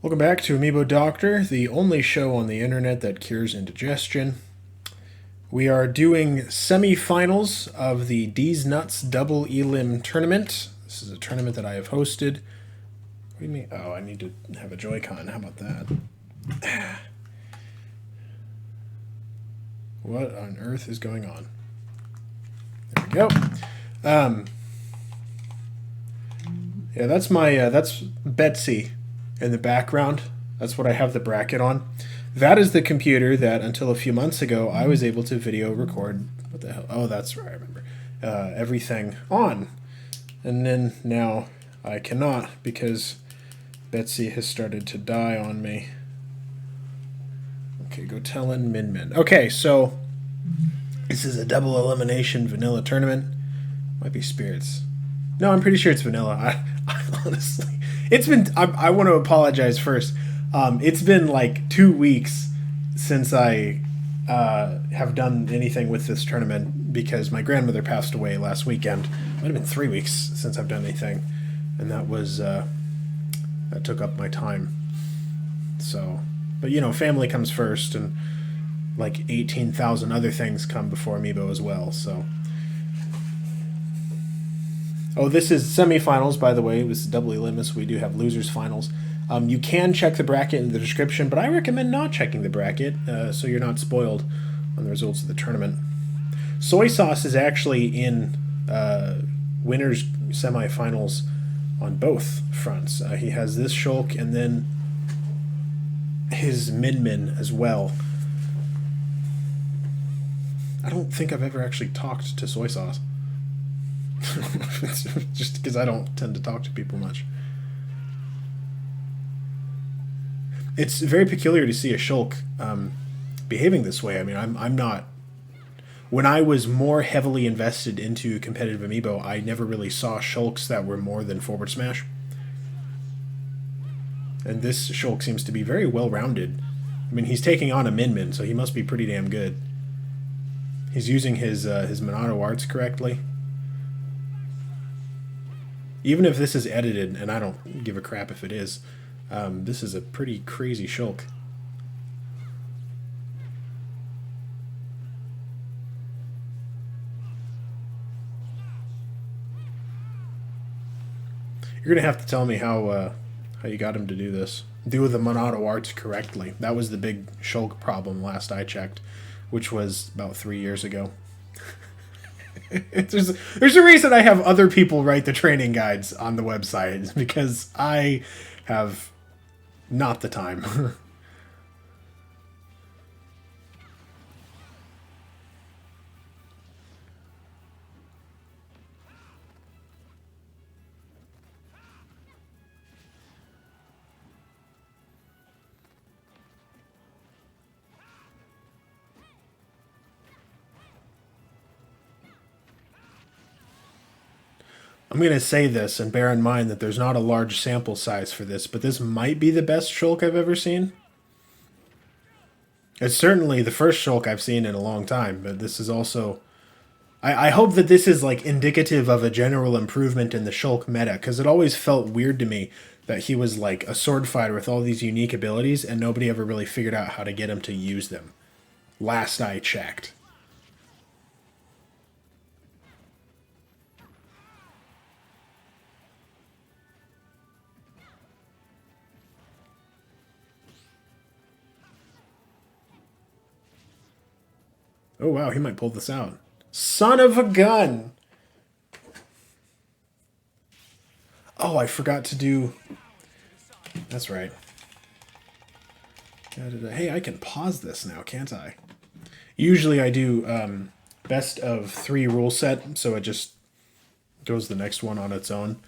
Welcome back to Amiibo Doctor, the only show on the internet that cures indigestion. We are doing semi-finals of the DEEZ Nuts Double Elim tournament. This is a tournament that I have hosted. What do you mean? Oh, I need to have a Joy-Con. How about that? What on earth is going on? There we go. Yeah, that's Betsy in the background. That's what I have the bracket on. That is the computer that until a few months ago I was able to video record. What the hell? Oh, that's right. I remember everything on, and then now I cannot because Betsy has started to die on me. Okay, go tellin' Min Min. Okay, so this is a double elimination vanilla tournament. Might be spirits. No, I'm pretty sure it's vanilla. I honestly, it's been. I want to apologize first. It's been like 2 weeks since I have done anything with this tournament because my grandmother passed away last weekend. Might have been 3 weeks since I've done anything, and that was that took up my time. So, but you know, family comes first, and like 18,000 other things come before Amiibo as well. So. Oh, this is semifinals, by the way. This is doubly limits. We do have losers finals. You can check the bracket in the description, but I recommend not checking the bracket so you're not spoiled on the results of the tournament. Soy Sauce is actually in winners semifinals on both fronts. He has this Shulk and then his Min Min as well. I don't think I've ever actually talked to Soy Sauce. Just because I don't tend to talk to people much. It's very peculiar to see a Shulk behaving this way. I mean, I'm not. When I was more heavily invested into competitive Amiibo, I never really saw Shulks that were more than forward smash. And this Shulk seems to be very well rounded. I mean, he's taking on a Min Min, so he must be pretty damn good. He's using his Monado arts correctly. Even if this is edited, and I don't give a crap if it is, this is a pretty crazy Shulk. You're gonna have to tell me how you got him to do this. Do the Monado arts correctly. That was the big Shulk problem last I checked, which was about 3 years ago. There's a reason I have other people write the training guides on the website because I have not the time. I'm going to say this and bear in mind that there's not a large sample size for this, but this might be the best Shulk I've ever seen. It's certainly the first Shulk I've seen in a long time, but this is also... I hope that this is like indicative of a general improvement in the Shulk meta, because it always felt weird to me that he was like a sword fighter with all these unique abilities and nobody ever really figured out how to get him to use them. Last I checked. Oh wow, he might pull this out. Son of a gun! Oh, I forgot to do... That's right. Hey, I can pause this now, can't I? Usually I do best of 3 rule set, so it just goes the next one on its own.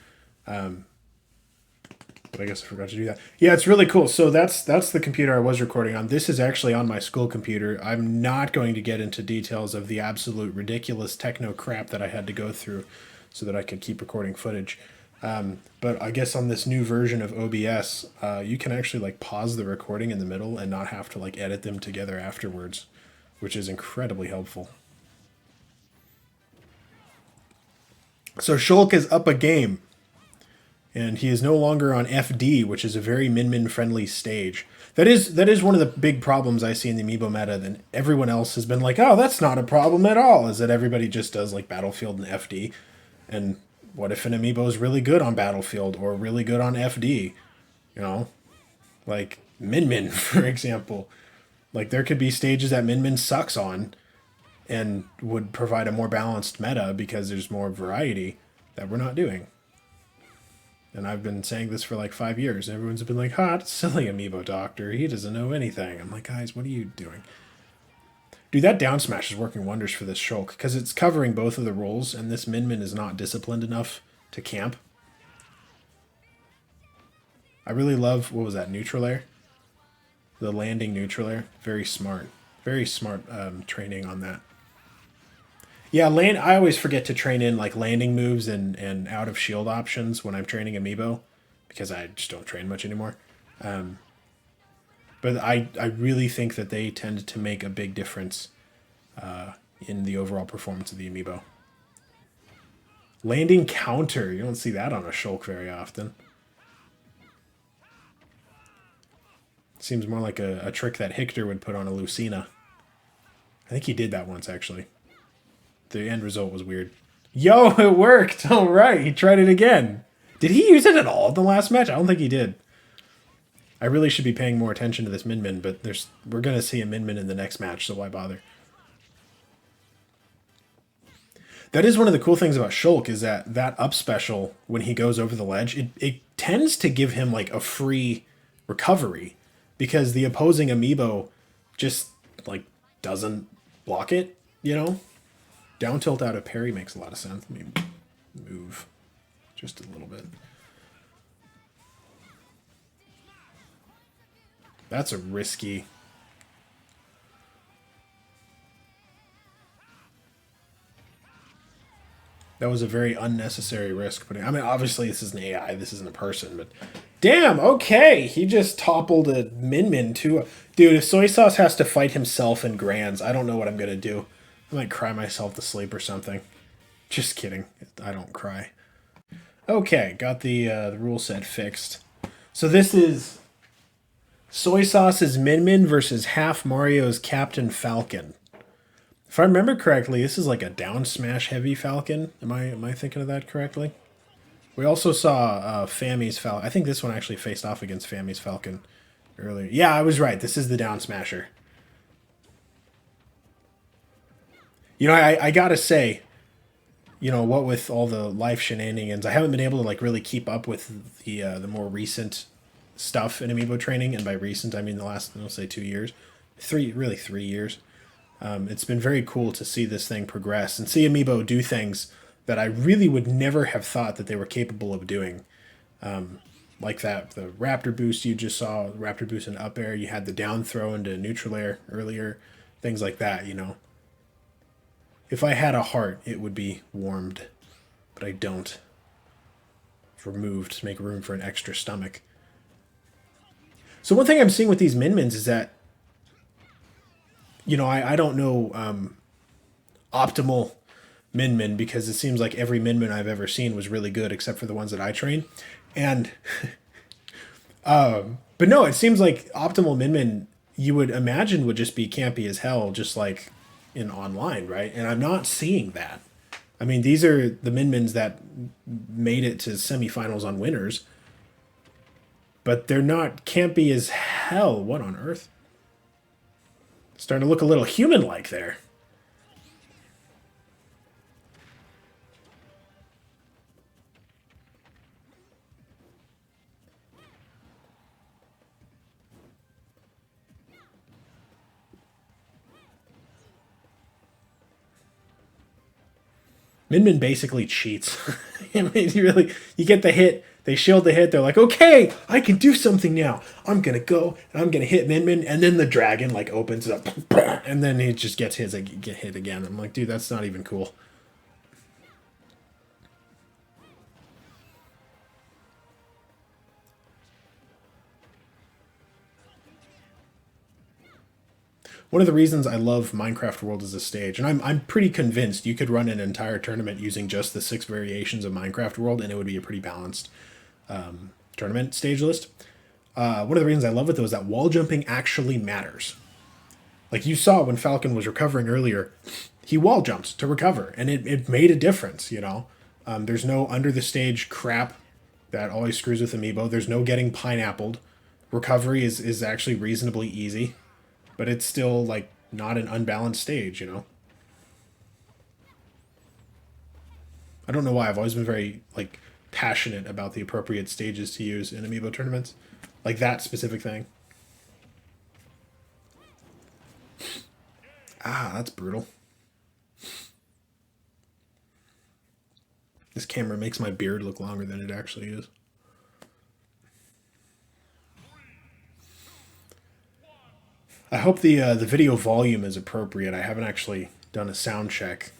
But I guess I forgot to do that. Yeah, it's really cool. So that's the computer I was recording on. This is actually on my school computer. I'm not going to get into details of the absolute ridiculous techno crap that I had to go through so that I could keep recording footage. But I guess on this new version of OBS, you can actually like pause the recording in the middle and not have to like edit them together afterwards, which is incredibly helpful. So Shulk is up a game. and he is no longer on FD, which is a very min friendly stage. That is one of the big problems I see in the Amiibo meta. Then everyone else has been like, "Oh, that's not a problem at all." Is that everybody just does like Battlefield and FD? And what if an Amiibo is really good on Battlefield or really good on FD? You know, like Min, for example. Like there could be stages that Min sucks on, and would provide a more balanced meta because there's more variety that we're not doing. And I've been saying this for like 5 years. And everyone's been like, "Hot, silly Amiibo doctor. He doesn't know anything." I'm like, guys, what are you doing? Dude, that down smash is working wonders for this Shulk because it's covering both of the roles, and this Min is not disciplined enough to camp. I really love, what was that, neutral air? The landing neutral air. Very smart. Very smart training on that. Yeah, I always forget to train in like landing moves and out of shield options when I'm training Amiibo because I just don't train much anymore. But I really think that they tend to make a big difference in the overall performance of the Amiibo. Landing counter. You don't see that on a Shulk very often. Seems more like a trick that Hictor would put on a Lucina. I think he did that once, actually. The end result was weird. Yo, it worked! All right, he tried it again. Did he use it at all in the last match? I don't think he did. I really should be paying more attention to this Min, but we're going to see a Min in the next match, so why bother? That is one of the cool things about Shulk, is that up special, when he goes over the ledge, it tends to give him like a free recovery, because the opposing Amiibo just like doesn't block it, you know? Down tilt out of parry makes a lot of sense. Let me move just a little bit. That's a risky... That was a very unnecessary risk. I mean, obviously this is an AI, this isn't a person, but... Damn, okay! He just toppled a Min too. Dude, if Soy Sauce has to fight himself in Grands, I don't know what I'm gonna do. I might cry myself to sleep or something. Just kidding. I don't cry. Okay, got the rule set fixed. So this is Soy Sauce's Min versus Half Mario's Captain Falcon. If I remember correctly, this is like a down smash heavy Falcon. Am I thinking of that correctly? We also saw Fammy's Falcon. I think this one actually faced off against Fammy's Falcon earlier. Yeah, I was right. This is the down smasher. You know, I gotta say, you know, what with all the life shenanigans, I haven't been able to like really keep up with the more recent stuff in Amiibo training, and by recent I mean the last, I'll say 2 years, 3 years. It's been very cool to see this thing progress and see Amiibo do things that I really would never have thought that they were capable of doing. Like that, the Raptor boost you just saw, Raptor boost in up air, you had the down throw into neutral air earlier, things like that, you know. If I had a heart, it would be warmed, but I don't. It's removed to make room for an extra stomach. So one thing I'm seeing with these Min-Mins is that, you know, I don't know optimal Min because it seems like every Min I've ever seen was really good except for the ones that I train. And, but no, it seems like optimal Min you would imagine would just be campy as hell, just like in online, right? And I'm not seeing that. I mean, these are the Min that made it to semifinals on Winners, but they're not campy as hell. What on earth? Starting to look a little human-like there. Min basically cheats. I mean, you get the hit, they shield the hit, they're like, okay, I can do something now. I'm gonna go and I'm gonna hit Min, and then the dragon like opens up, and then he just gets get hit again. I'm like, dude, that's not even cool. One of the reasons I love Minecraft World as a stage, and I'm pretty convinced you could run an entire tournament using just the 6 variations of Minecraft World, and it would be a pretty balanced tournament stage list. One of the reasons I love it though is that wall jumping actually matters. Like you saw when Falcon was recovering earlier, he wall jumped to recover, and it made a difference, you know? There's no under the stage crap that always screws with Amiibo. There's no getting pineappled. Recovery is actually reasonably easy, but it's still, like, not an unbalanced stage, you know? I don't know why. I've always been very, like, passionate about the appropriate stages to use in Amiibo tournaments. Like that specific thing. Ah, that's brutal. This camera makes my beard look longer than it actually is. I hope the video volume is appropriate. I haven't actually done a sound check.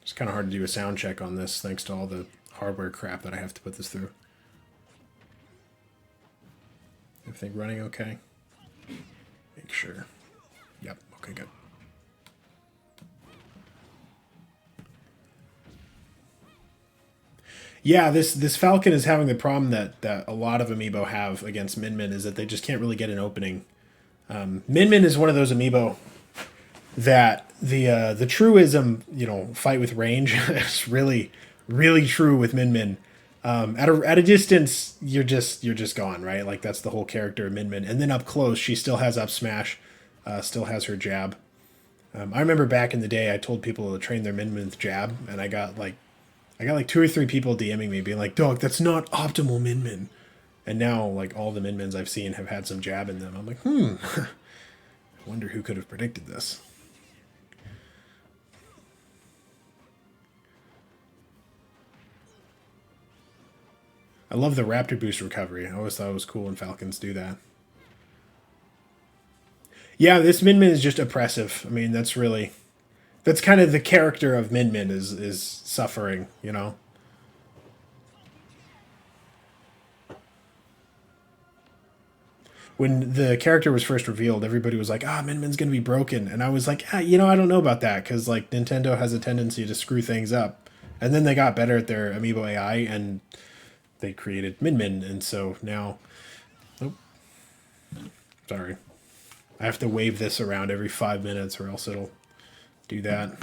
It's kind of hard to do a sound check on this thanks to all the hardware crap that I have to put this through. Everything running okay? Make sure. Yep, okay, good. Yeah, this Falcon is having the problem that a lot of Amiibo have against Min Min, is that they just can't really get an opening. Min Min is one of those Amiibo that the truism, you know, fight with range is really, really true with Min Min. At a distance, you're just gone, right? Like that's the whole character of Min Min. And then up close, she still has up smash, still has her jab. I remember back in the day, I told people to train their Min Min with jab, and I got like 2 or 3 people DMing me being like, "Dog, that's not optimal Min Min." And now, like, all the Min Mins I've seen have had some jab in them. I'm like, I wonder who could have predicted this. I love the Raptor Boost recovery. I always thought it was cool when Falcons do that. Yeah, this Min Min is just oppressive. I mean, that's kind of the character of Min Min is suffering, you know? When the character was first revealed, everybody was like, Min Min's going to be broken. And I was like, you know, I don't know about that, because, like, Nintendo has a tendency to screw things up. And then they got better at their Amiibo AI, and they created Min Min, and so now... Oh. Sorry. I have to wave this around every 5 minutes, or else it'll do that.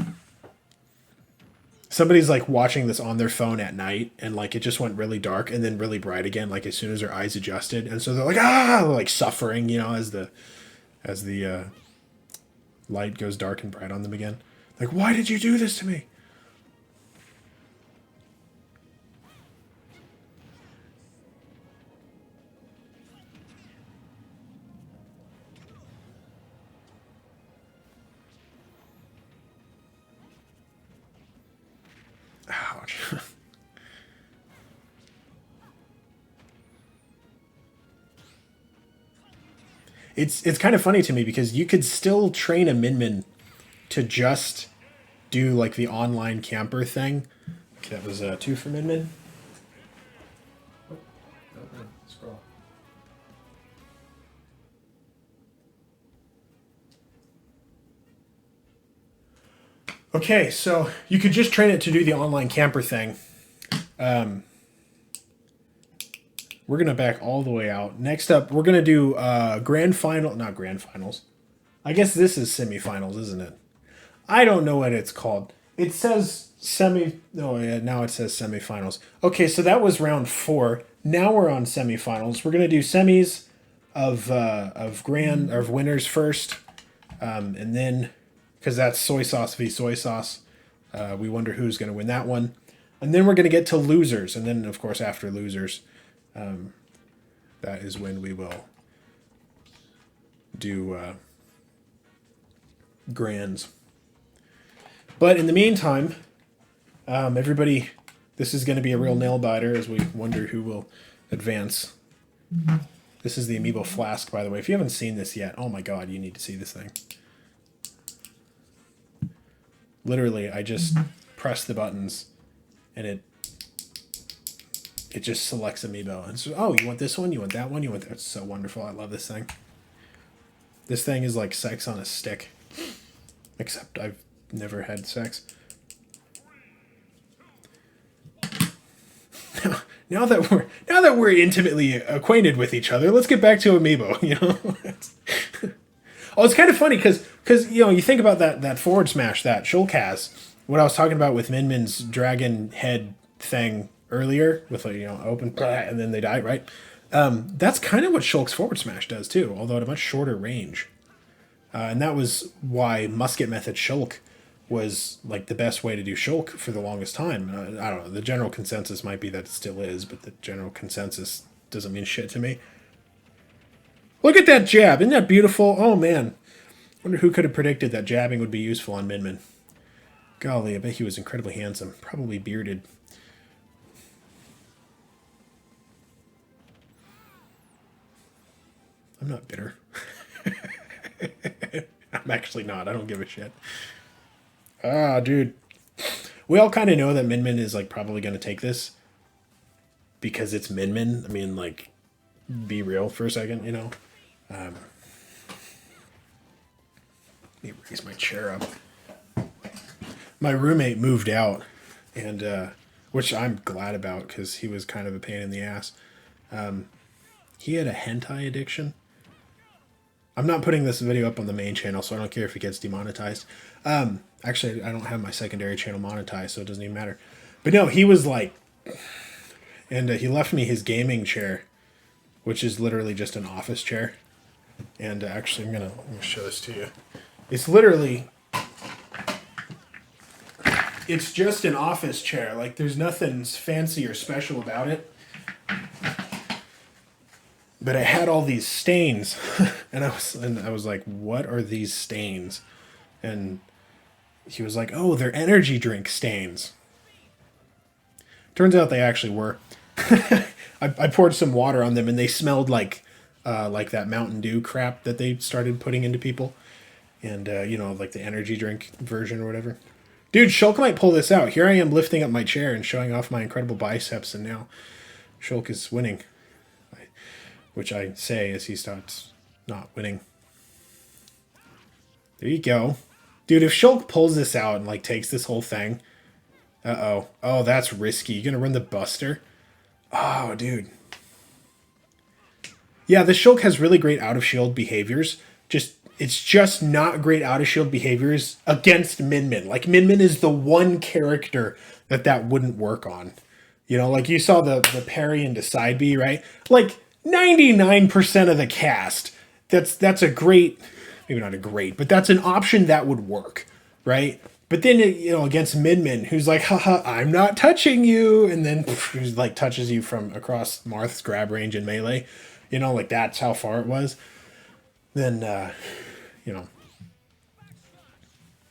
Somebody's, like, watching this on their phone at night, and, like, it just went really dark and then really bright again, like, as soon as their eyes adjusted. And so they're like, they're, like, suffering, you know, as the light goes dark and bright on them again. Like, why did you do this to me? Ouch. It's kind of funny to me because you could still train a Min Min to just do like the online camper thing. Okay, that was 2 for Min Min. Oh, scroll. Okay, so you could just train it to do the online camper thing. We're going to back all the way out. Next up, we're going to do not grand finals. I guess this is semifinals, isn't it? I don't know what it's called. It says oh yeah, now it says semifinals. Okay, so that was round 4. Now we're on semifinals. We're going to do semis of winners first. And then, because that's soy sauce v soy sauce, we wonder who's going to win that one. And then we're going to get to losers. And then, of course, after losers, that is when we will do grands. But in the meantime, everybody, this is going to be a real nail biter as we wonder who will advance. This is the Amiibo Flask, by the way. If you haven't seen this yet, oh my god, you need to see this thing. Literally, I just press the buttons and it just selects Amiibo. And so, oh, you want this one? You want that one? You want that? It's so wonderful. I love this thing. This thing is like sex on a stick. Except I've never had sex. now that we're intimately acquainted with each other, let's get back to Amiibo. You know. Oh, it's kind of funny because you know you think about that forward smash that Shulk has. What I was talking about with Min Min's dragon head thing earlier, with like, you know, open and then they die, right? That's kind of what Shulk's forward smash does too, although at a much shorter range. And that was why musket method Shulk was like the best way to do Shulk for the longest time. I don't know. The general consensus might be that it still is, but the general consensus doesn't mean shit to me. Look at that jab. Isn't that beautiful? Oh, man. Wonder who could have predicted that jabbing would be useful on Min Min. Golly, I bet he was incredibly handsome. Probably bearded. I'm not bitter. I'm actually not. I don't give a shit. Ah, dude. We all kind of know that Min Min is like probably going to take this because it's Min Min. I mean, like, be real for a second, you know? Let me raise my chair up. My roommate moved out, and which I'm glad about because he was kind of a pain in the ass. He had a hentai addiction. I'm not putting this video up on the main channel, so I don't care if it gets demonetized. Actually, I don't have my secondary channel monetized, so it doesn't even matter. But no, he was like... And he left me his gaming chair, which is literally just an office chair. And actually, I'm gonna show this to you. It's literally... It's just an office chair. Like, there's nothing fancy or special about it. But it had all these stains. and I was like, what are these stains? And he was like, oh, they're energy drink stains. Turns out they actually were. I poured some water on them, and they smelled like that Mountain Dew crap that they started putting into people. And, you know, like the energy drink version or whatever. Dude, Shulk might pull this out. Here I am lifting up my chair and showing off my incredible biceps, and now Shulk is winning. Which I say as he starts not winning. There you go. Dude, if Shulk pulls this out and, like, takes this whole thing... Uh-oh. Oh, that's risky. You gonna run the Buster? Oh, dude. Yeah, the Shulk has really great out-of-shield behaviors. It's just not great out-of-shield behaviors against Min Min. Like, Min Min is the one character that wouldn't work on. You know, like, you saw the parry into side B, right? Like... 99% of the cast, that's a great, maybe not a great, but that's an option that would work, right? But then, you know, against Min Min, who's like, haha, I'm not touching you, and then who's like touches you from across Marth's grab range in melee, you know, like that's how far it was. Then, you know,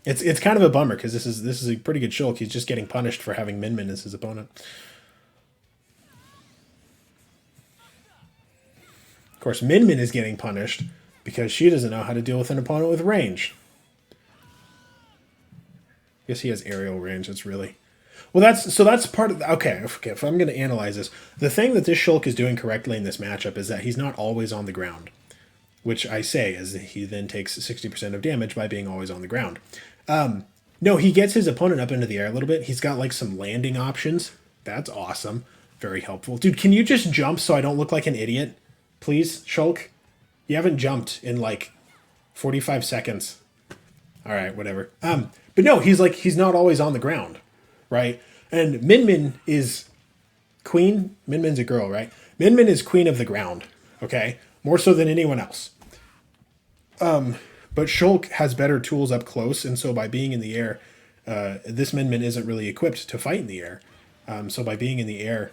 it's kind of a bummer because this is a pretty good Shulk. He's just getting punished for having Min Min as his opponent. Of course, Min Min is getting punished because she doesn't know how to deal with an opponent with range. I guess he has aerial range. That's really... Well, that's part of... Okay, if I'm going to analyze this, the thing that this Shulk is doing correctly in this matchup is that he's not always on the ground. Which I say is he then takes 60% of damage by being always on the ground. No, he gets his opponent up into the air a little bit. He's got like some landing options. That's awesome. Very helpful. Dude, can you just jump so I don't look like an idiot? Please, Shulk? You haven't jumped in like 45 seconds. All right, whatever. But no, he's not always on the ground, right? And Min Min is queen. Min Min's a girl, right? Min Min is queen of the ground, okay? More so than anyone else. But Shulk has better tools up close, and so by being in the air, this Min Min isn't really equipped to fight in the air. So by being in the air,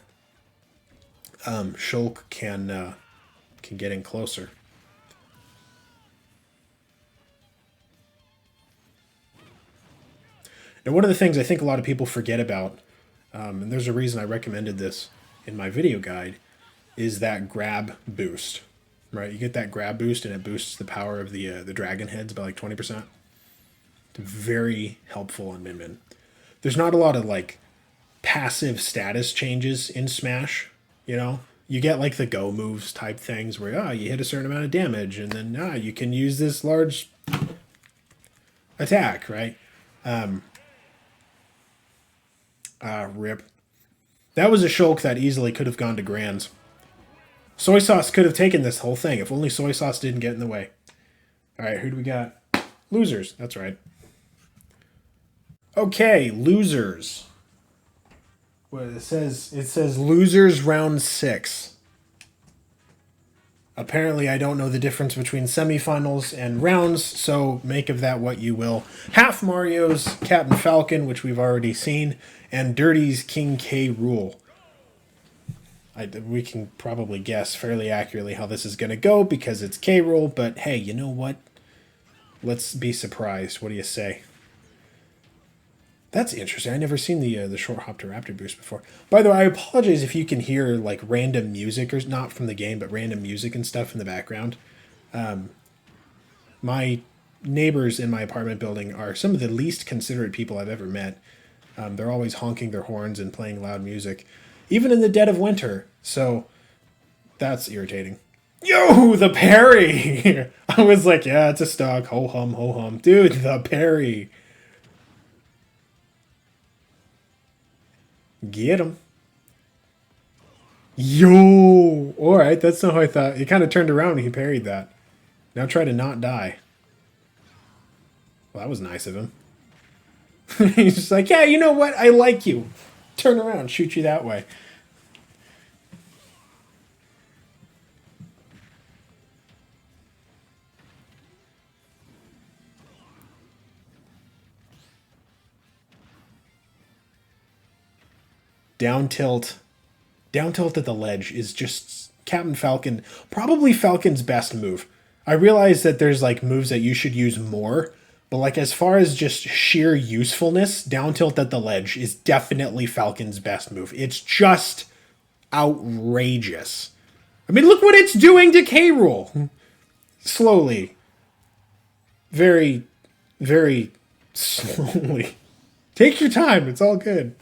Shulk can get in closer. And one of the things I think a lot of people forget about, and there's a reason I recommended this in my video guide, is that grab boost. Right, you get that grab boost, and it boosts the power of the dragon heads by like 20%. It's very helpful on Min Min. There's not a lot of like passive status changes in Smash, you know? You get like the go moves type things where you hit a certain amount of damage, and then you can use this large attack, right? Rip. That was a Shulk that easily could have gone to Grands. Soy sauce could have taken this whole thing if only soy sauce didn't get in the way. All right, who do we got? Losers. That's right. Okay, losers. What it says? It says losers round 6. Apparently, I don't know the difference between semifinals and rounds, so make of that what you will. Half Mario's Captain Falcon, which we've already seen, and Dirty's King K. Rool. We can probably guess fairly accurately how this is going to go because it's K. Rool, but hey, you know what? Let's be surprised. What do you say? That's interesting. I never seen the short hop to raptor boost before. By the way, I apologize if you can hear like random music, or not from the game, but random music and stuff in the background. My neighbors in my apartment building are some of the least considerate people I've ever met. They're always honking their horns and playing loud music, even in the dead of winter. So that's irritating. Yo, the parry! I was like, yeah, it's a stock. Ho hum, ho hum. Dude, the parry. Get him. Yo! Alright, that's not how I thought. He kind of turned around and he parried that. Now try to not die. Well, that was nice of him. He's just like, yeah, you know what? I like you. Turn around, shoot you that way. Down tilt. Down tilt at the ledge is just Captain Falcon. Probably Falcon's best move. I realize that there's like moves that you should use more, but like as far as just sheer usefulness, down tilt at the ledge is definitely Falcon's best move. It's just outrageous. I mean, look what it's doing to K. Rool. Slowly. Very, very slowly. Take your time. It's all good.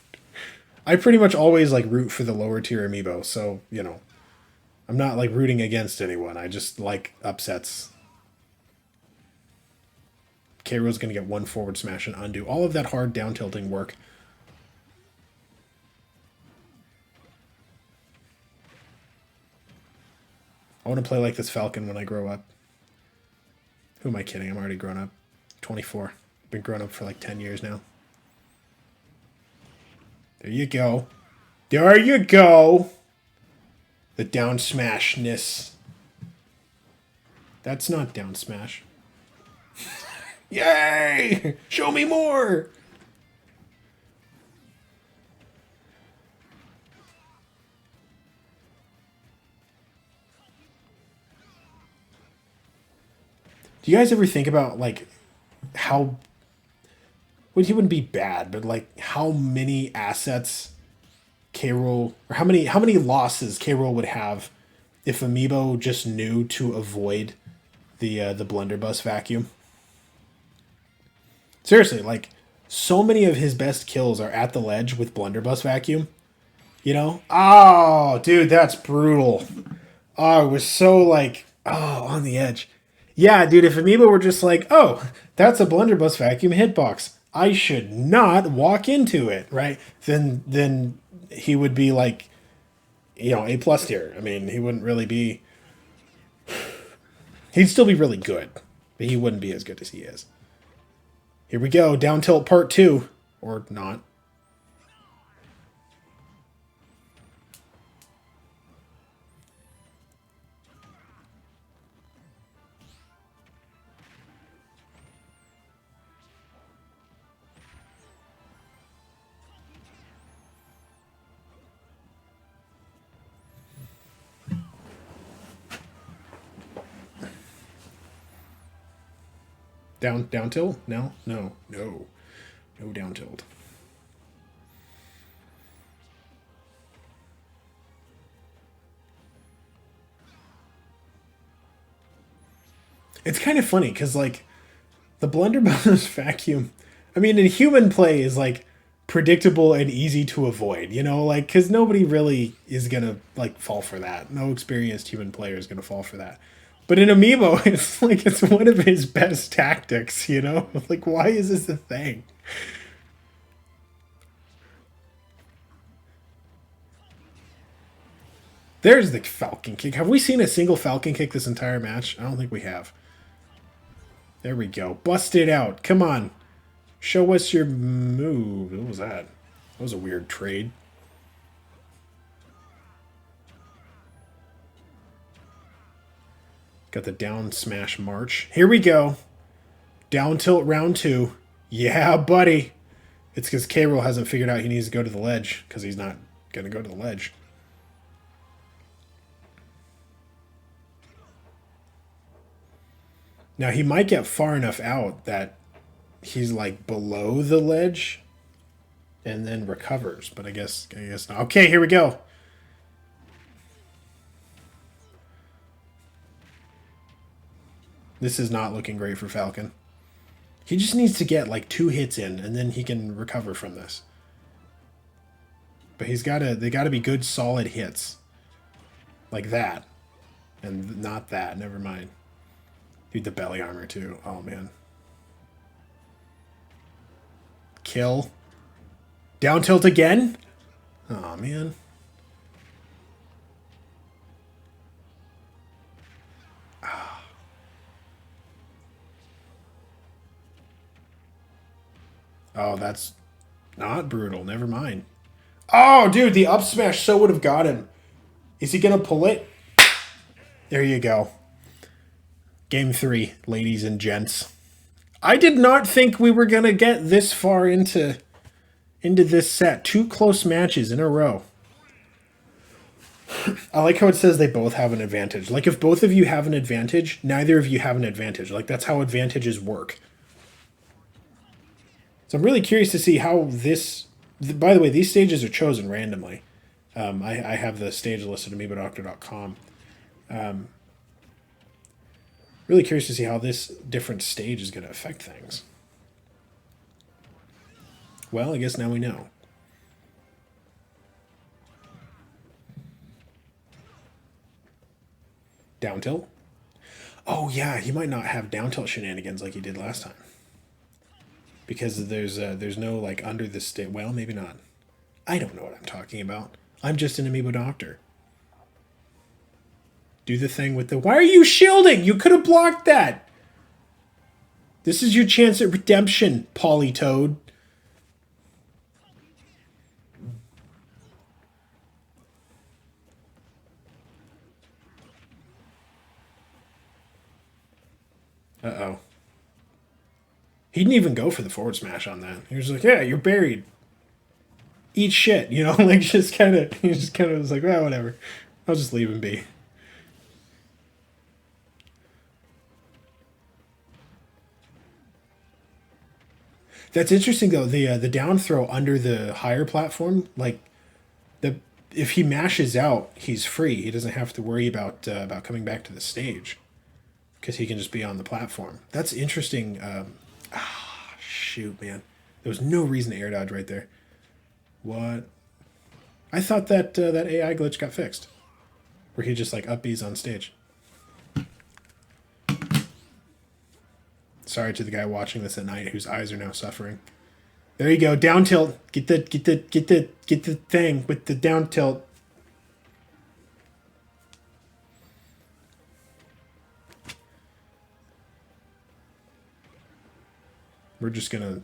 I pretty much always like root for the lower tier amiibo, so, you know, I'm not like rooting against anyone. I just like upsets. K. Rool's going to get one forward smash and undo all of that hard down tilting work. I want to play like this Falcon when I grow up. Who am I kidding? I'm already grown up. 24. Been grown up for like 10 years now. There you go. There you go. The down smashness. That's not down smash. Yay! Show me more! Do you guys ever think about like how, well, he wouldn't be bad, but like how many assets K. Rool, or how many losses K. Rool would have if Amiibo just knew to avoid the blunderbuss vacuum? Seriously, like so many of his best kills are at the ledge with blunderbuss vacuum. You know? Oh, dude, that's brutal. Oh, it was so like, oh, on the edge. Yeah, dude, if Amiibo were just like, oh, that's a blunderbuss vacuum hitbox, I should not walk into it, right? Then he would be like, you know, A+ tier. I mean, he wouldn't really be. He'd still be really good, but he wouldn't be as good as he is. Here we go, down tilt part 2, or not. Down tilt? No. No down tilt. It's kind of funny because like the blunderbuss vacuum, I mean, in human play is like predictable and easy to avoid, you know, like because nobody really is gonna like fall for that. No experienced human player is gonna fall for that. But in Amiibo, it's like it's one of his best tactics, you know? Like, why is this a thing? There's the Falcon kick. Have we seen a single Falcon kick this entire match? I don't think we have. There we go. Bust it out. Come on. Show us your move. What was that? That was a weird trade. Got the down smash march. Here we go. Down tilt round 2. Yeah, buddy. It's because K-Rool hasn't figured out he needs to go to the ledge because he's not going to go to the ledge. Now, he might get far enough out that he's like below the ledge and then recovers, but I guess not. Okay, here we go. This is not looking great for Falcon. He just needs to get like 2 hits in and then he can recover from this. But they gotta be good solid hits. Like that. And not that, never mind. Dude, the belly armor too. Oh man. Kill. Down tilt again? Oh man. Oh, that's not brutal. Never mind. Oh, dude, the up smash so would have got him. Is he going to pull it? There you go. Game 3, ladies and gents. I did not think we were going to get this far into this set. 2 close matches in a row. I like how it says they both have an advantage. Like, if both of you have an advantage, neither of you have an advantage. Like, that's how advantages work. So I'm really curious to see how this... By the way, these stages are chosen randomly. I have the stage list at Amiibodoctor.com. Really curious to see how this different stage is going to affect things. Well, I guess now we know. Down tilt? Oh yeah, he might not have down tilt shenanigans like he did last time. Because there's no like under the state. Well, maybe not. I don't know what I'm talking about. I'm just an Amiibo doctor. Do the thing with the... Why are you shielding? You could have blocked that. This is your chance at redemption, Polytoad. Uh-oh. He didn't even go for the forward smash on that. He was like, yeah, you're buried. Eat shit, you know? Like, he just kind of was like, well, whatever. I'll just leave him be. That's interesting, though. The down throw under the higher platform, like, if he mashes out, he's free. He doesn't have to worry about coming back to the stage. Because he can just be on the platform. That's interesting. Shoot, man. There was no reason to air dodge right there. What? I thought that that AI glitch got fixed. Where he just like up B's on stage. Sorry to the guy watching this at night whose eyes are now suffering. There you go, down tilt. Get the thing with the down tilt. We're just gonna...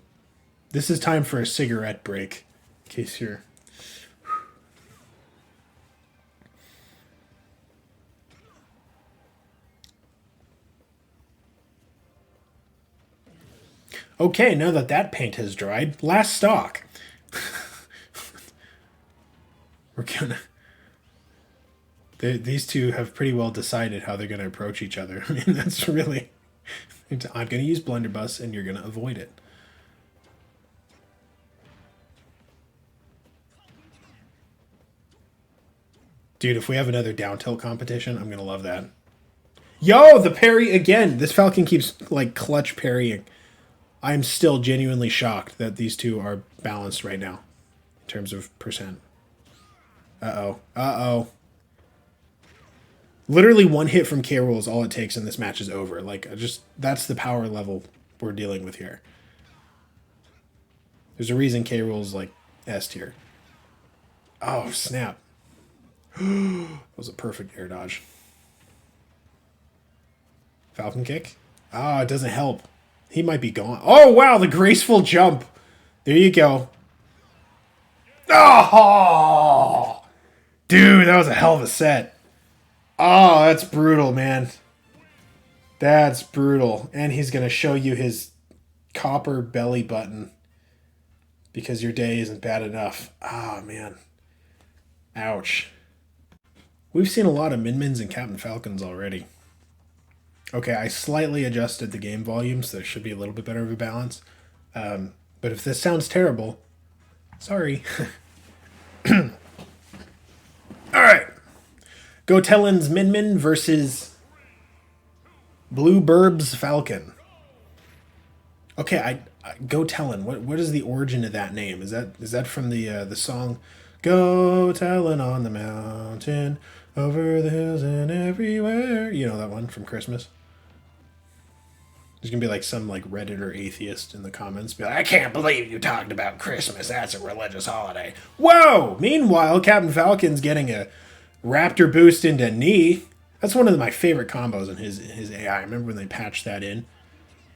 This is time for a cigarette break. In case you're... Okay, now that paint has dried, last stock. We're gonna... These two have pretty well decided how they're gonna approach each other. I mean, that's really... I'm going to use Blunderbuss, and you're going to avoid it. Dude, if we have another down tilt competition, I'm going to love that. Yo, the parry again. This Falcon keeps, like, clutch parrying. I'm still genuinely shocked that these two are balanced right now in terms of percent. Uh-oh. Uh-oh. Literally one hit from K-Rool is all it takes and this match is over. Like, that's the power level we're dealing with here. There's a reason K-Rool's like S tier. Oh, snap. That was a perfect air dodge. Falcon kick. Ah, it doesn't help. He might be gone. Oh, wow, the graceful jump. There you go. Oh! Dude, that was a hell of a set. Oh, that's brutal, man. That's brutal. And he's going to show you his copper belly button because your day isn't bad enough. Ah, oh, man. Ouch. We've seen a lot of Min-Mins and Captain Falcons already. Okay, I slightly adjusted the game volume, so there should be a little bit better of a balance. But if this sounds terrible, sorry. All right. Gotellen's Min-Min versus Blue Burb's Falcon. Okay, I Gotellen. What is the origin of that name? Is that from the song Gotellen on the mountain, over the hills and everywhere? You know that one from Christmas? There's gonna be like some like Redditor atheist in the comments be like, I can't believe you talked about Christmas. That's a religious holiday. Whoa! Meanwhile, Captain Falcon's getting a Raptor boost into knee. That's one of my favorite combos in his AI. I remember when they patched that in.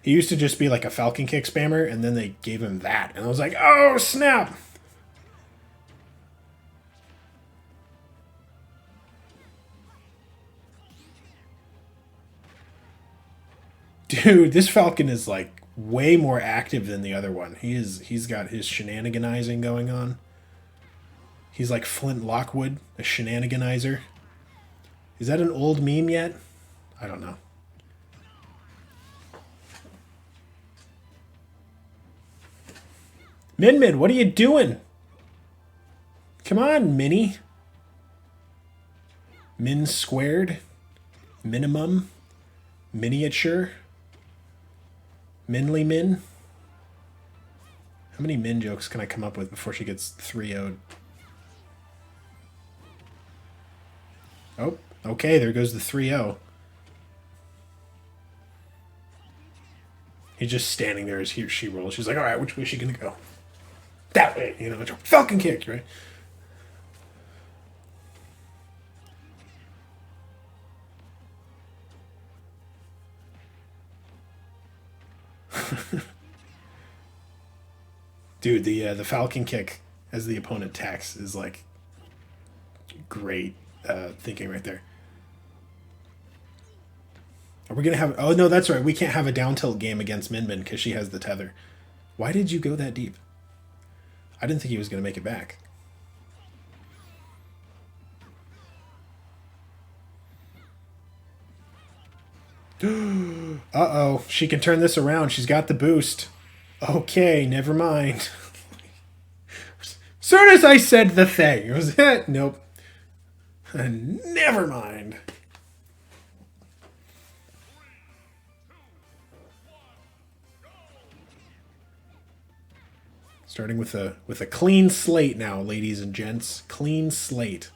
He used to just be like a Falcon kick spammer, and then they gave him that. And I was like, oh, snap! Dude, this Falcon is like way more active than the other one. He's got his shenaniganizing going on. He's like Flint Lockwood, a shenaniganizer. Is that an old meme yet? I don't know. Min, what are you doing? Come on, Minnie. Min squared. Minimum. Miniature. Minly Min. How many Min jokes can I come up with before she gets 3-0'd? Oh, okay, there goes the 3-0. He's just standing there as she rolls. She's like, all right, which way is she going to go? That way, you know, Falcon kick, right? Dude, the Falcon kick as the opponent attacks is like great thinking right there. Are we gonna have? Oh no, that's right. We can't have a down tilt game against Min because she has the tether. Why did you go that deep? I didn't think he was gonna make it back. Uh-oh, she can turn this around. She's got the boost. Okay, never mind. Soon as I said the thing, it was it. Nope. Never mind. Starting with a clean slate now, ladies and gents. Clean slate.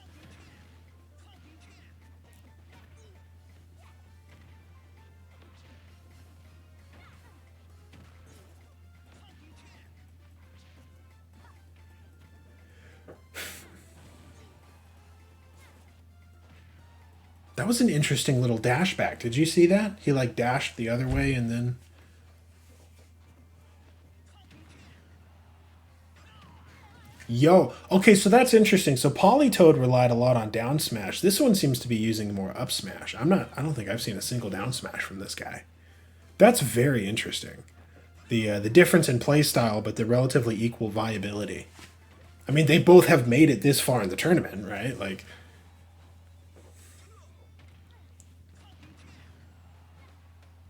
That was an interesting little dash back. Did you see that? He like dashed the other way and then... Yo, okay, so that's interesting. So Polytoad relied a lot on down smash. This one seems to be using more up smash. I don't think I've seen a single down smash from this guy. That's very interesting. The difference in play style, but the relatively equal viability. I mean, they both have made it this far in the tournament, right? Like,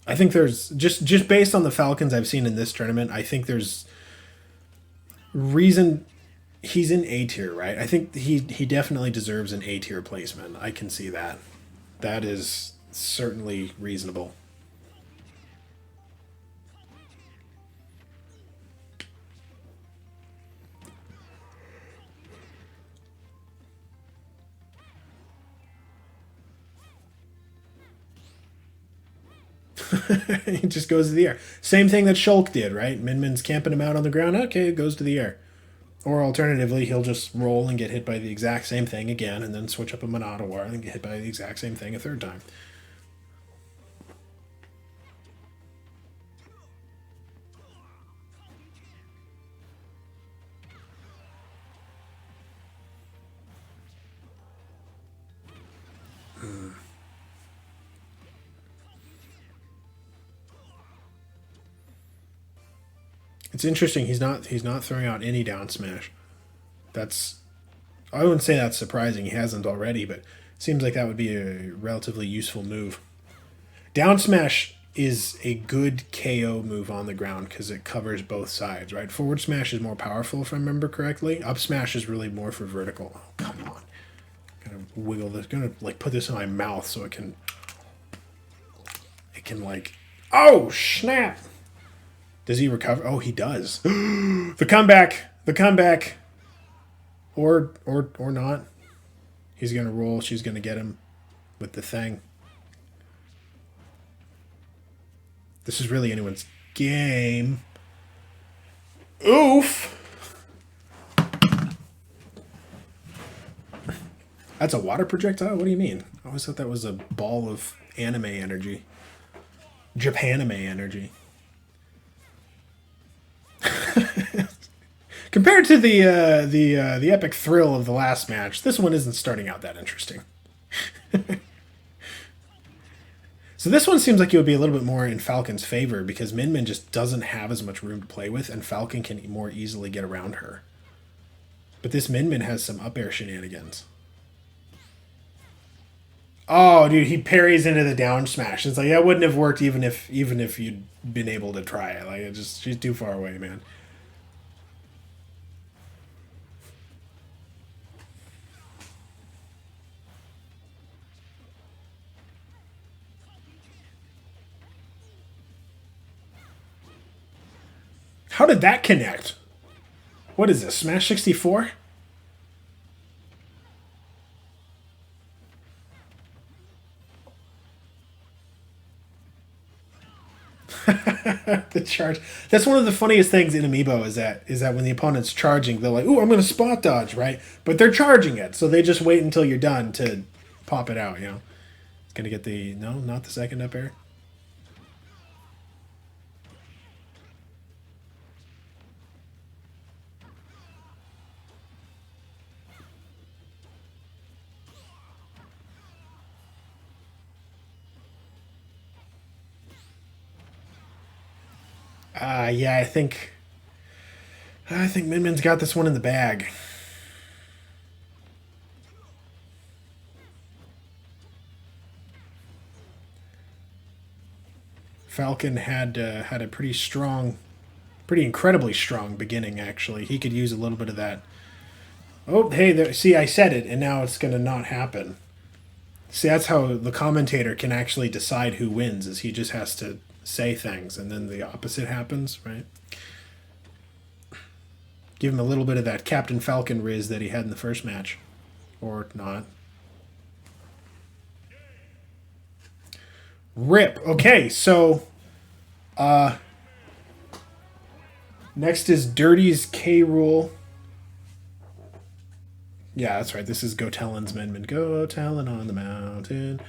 I think there's just based on the Falcons I've seen in this tournament, I think there's reason he's in A tier, right? I think he definitely deserves an A tier placement. I can see that. That is certainly reasonable. He just goes to the air. Same thing that Shulk did, right? Min camping him out on the ground. Okay, it goes to the air. Or alternatively, he'll just roll and get hit by the exact same thing again, and then switch up a Monado War and get hit by the exact same thing a third time. It's interesting. He's not throwing out any down smash. That's, I wouldn't say that's surprising. He hasn't already, but it seems like that would be a relatively useful move. Down smash is a good KO move on the ground because it covers both sides, right? Forward smash is more powerful if I remember correctly. Up smash is really more for vertical. Oh, come on. Gotta wiggle this. Gonna like put this in my mouth so it can like, oh snap. Does he recover? Oh, he does. The comeback. The comeback. Or not. He's gonna roll. She's gonna get him with the thing. This is really anyone's game. Oof. That's a water projectile? What do you mean? I always thought that was a ball of anime energy. Japanime energy. Compared to the epic thrill of the last match, this one isn't starting out that interesting. So this one seems like it would be a little bit more in Falcon's favor because Min Min just doesn't have as much room to play with, and Falcon can more easily get around her. But this Min Min has some up air shenanigans. Oh, dude, he parries into the down smash. It's like that wouldn't have worked even if you'd been able to try it. Like she's too far away, man. How did that connect? What is this, Smash 64? The charge. That's one of the funniest things in Amiibo is that when the opponent's charging, they're like, ooh, I'm going to spot dodge, right? But they're charging it, so they just wait until you're done to pop it out, you know? It's going to get the... No, not the second up air. Yeah, I think Min Min's got this one in the bag. Falcon had a pretty incredibly strong beginning. Actually, he could use a little bit of that. Oh, hey, there, see, I said it, and now it's gonna not happen. See, that's how the commentator can actually decide who wins. Is he just has to say things, and then the opposite happens, right? Give him a little bit of that Captain Falcon riz that he had in the first match. Or not. Rip. Okay, so... next is Dirty's K-Rool. Yeah, that's right. This is Gotellen's Min Min. Gotellen on the mountain.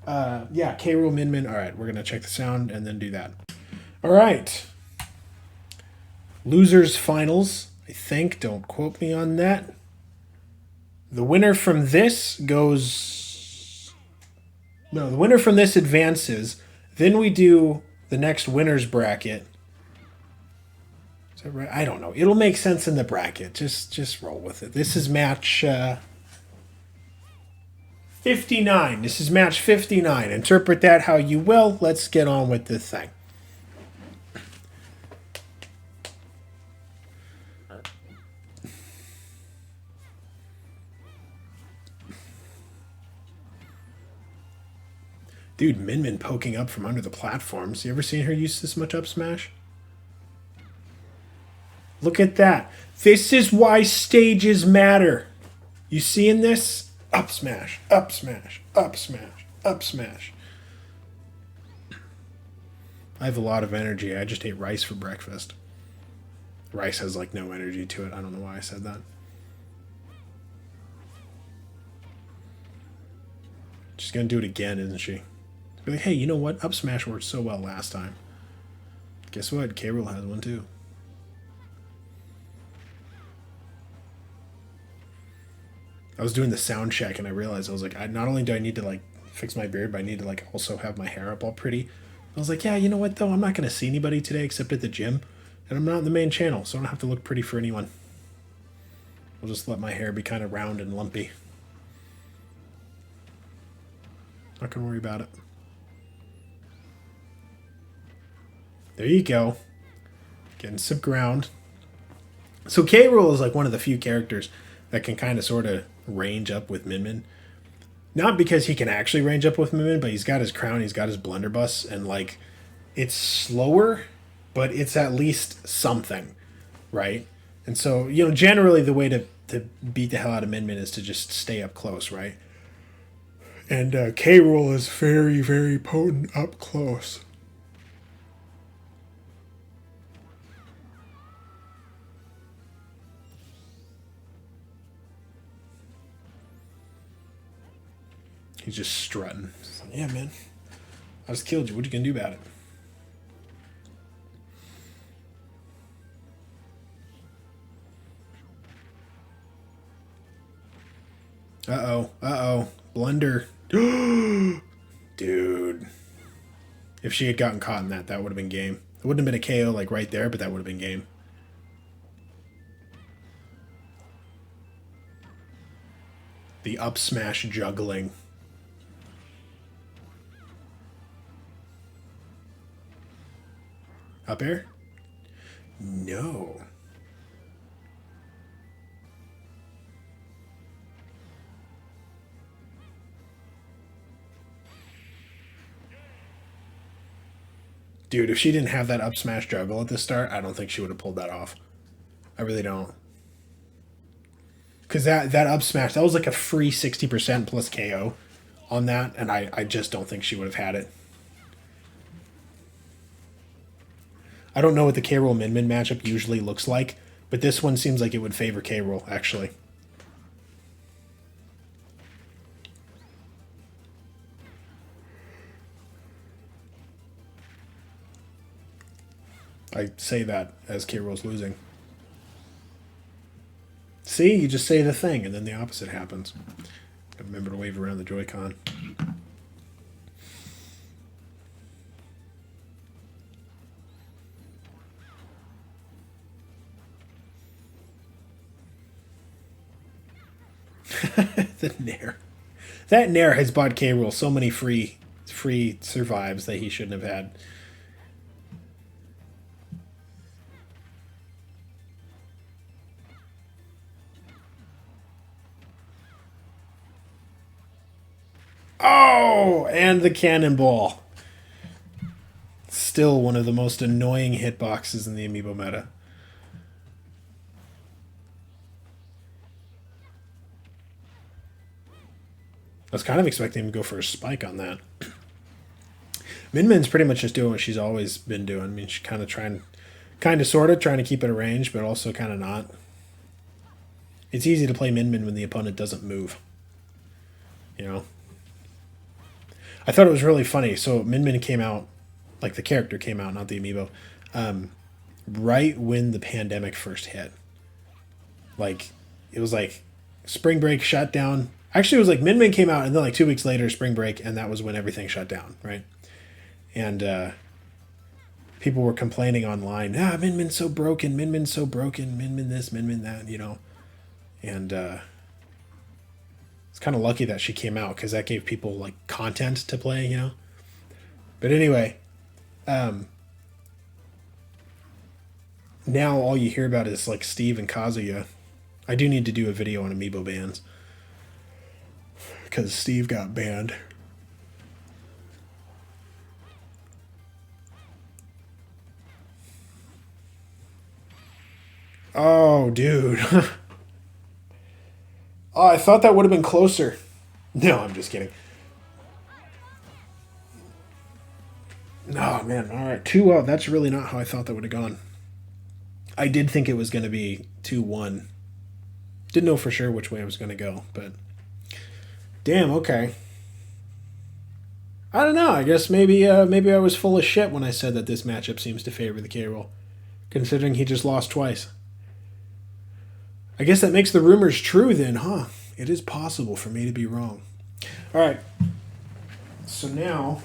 Yeah, K-Rool Min Min. All right, we're going to check the sound and then do that. All right. Losers finals, I think. Don't quote me on that. The winner from this goes... No, the winner from this advances. Then we do the next winner's bracket. Is that right? I don't know. It'll make sense in the bracket. Just roll with it. This is match 59. This is match 59. Interpret that how you will. Let's get on with this thing. Dude, Min Min poking up from under the platforms. You ever seen her use this much up smash? Look at that. This is why stages matter. You seeing this? Up smash, up smash, up smash, up smash. I have a lot of energy. I just ate rice for breakfast. Rice has like no energy to it. I don't know why I said that. She's gonna do it again, isn't she? Be like, hey, you know what? Up smash worked so well last time. Guess what? K-Rool has one too. I was doing the sound check and I realized I was like, not only do I need to like fix my beard, but I need to like also have my hair up all pretty. I was like, yeah, you know what though? I'm not gonna see anybody today except at the gym, and I'm not in the main channel, so I don't have to look pretty for anyone. I'll just let my hair be kind of round and lumpy. Not gonna worry about it. There you go. Getting some ground. So K-Rool is like one of the few characters that can kind of sort of range up with Min Min. Not because he can actually range up with Min Min, but he's got his crown, he's got his blunderbuss, and like it's slower, but it's at least something, right? And so, you know, generally the way to beat the hell out of Min Min is to just stay up close, right? And K-Rool is very, very potent up close. He's just strutting. Like, yeah, man. I just killed you. What you gonna do about it? Uh-oh. Uh-oh. Blunder. Dude. If she had gotten caught in that, that would have been game. It wouldn't have been a KO like right there, but that would have been game. The up smash juggling. Up air? No. Dude, if she didn't have that up smash juggle at the start, I don't think she would have pulled that off. I really don't. Because that up smash, that was like a free 60% plus KO on that, and I just don't think she would have had it. I don't know what the K-Rool Min Min matchup usually looks like, but this one seems like it would favor K-Rool, actually. I say that as K-Rool's losing. See, you just say the thing, and then the opposite happens. Remember to wave around the Joy-Con. The Nair. That Nair has bought K-Rool so many free survives that he shouldn't have had. Oh, and the cannonball. Still one of the most annoying hitboxes in the Amiibo meta. I was kind of expecting him to go for a spike on that. Min Min's pretty much just doing what she's always been doing. I mean, she's kind of sort of trying to keep it at range, but also kind of not. It's easy to play Min Min when the opponent doesn't move. You know? I thought it was really funny. So Min Min came out, like the character came out, not the Amiibo, right when the pandemic first hit. Like, it was like spring break shut down. Actually, it was like Min Min came out, and then like 2 weeks later, spring break, and that was when everything shut down, right? And people were complaining online, Min Min's so broken, Min Min's so broken, Min Min this, Min Min that, you know? And it's kind of lucky that she came out, because that gave people like content to play, you know? But anyway, now all you hear about is like Steve and Kazuya. I do need to do a video on Amiibo bans, because Steve got banned. Oh, dude. Oh, I thought that would have been closer. No, I'm just kidding. No, man. All right. 2-0. That's really not how I thought that would have gone. I did think it was going to be 2-1. Didn't know for sure which way I was going to go, but damn, okay. I don't know. I guess maybe I was full of shit when I said that this matchup seems to favor the K-Rool, considering he just lost twice. I guess that makes the rumors true then, huh? It is possible for me to be wrong. All right. So now...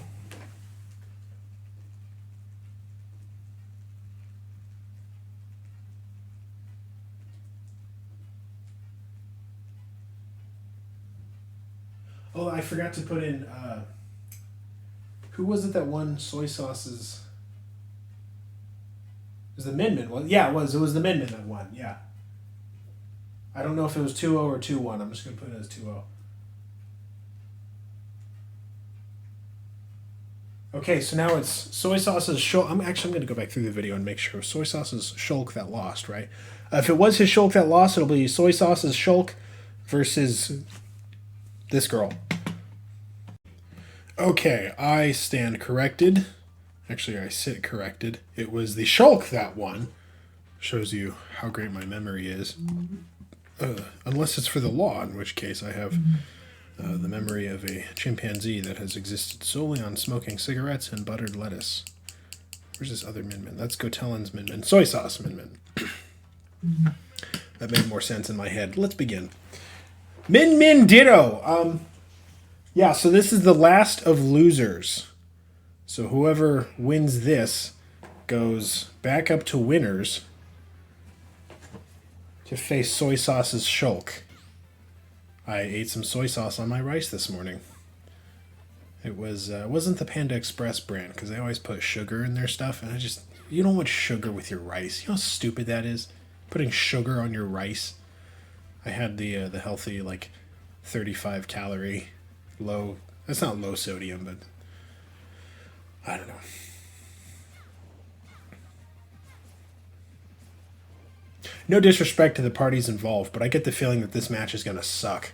Oh, I forgot to put in... who was it that won soy sauces? It was the Min Min. Well, yeah, it was. It was the Min Min that won, yeah. I don't know if it was 2-0 or 2-1. I'm just going to put it as 2-0. Okay, so now it's soy sauce's Shulk. I'm going to go back through the video and make sure. Soy sauce's Shulk that lost, right? If it was his Shulk that lost, it'll be soy sauce's Shulk versus this girl. Okay, I stand corrected. Actually, I sit corrected. It was the Shulk that won. Shows you how great my memory is. Unless it's for the law, in which case I have the memory of a chimpanzee that has existed solely on smoking cigarettes and buttered lettuce. Where's this other Min Min? That's Gotellen's Min Min. Soy sauce Min Min. That made more sense in my head. Let's begin. Min Min Ditto. Yeah, so this is the last of losers. So whoever wins this goes back up to winners to face soy sauce's Shulk. I ate some soy sauce on my rice this morning. It wasn't the Panda Express brand, because they always put sugar in their stuff, and you don't want sugar with your rice. You know how stupid that is? Putting sugar on your rice. I had the healthy, 35 calorie, low, that's not low sodium, but I don't know. No disrespect to the parties involved, but I get the feeling that this match is going to suck.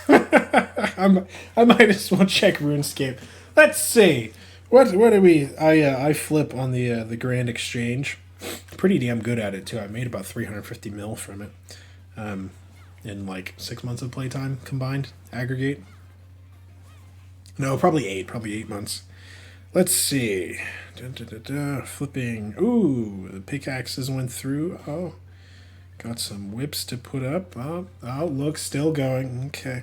I might as well check RuneScape. Let's see. What do we... I flip on the Grand Exchange. Pretty damn good at it, too. I made about 350 mil from it. In 6 months of playtime combined, aggregate. No, probably 8 months. Let's see. Flipping. Ooh, the pickaxes went through. Oh. Got some whips to put up. Oh, look, still going. Okay.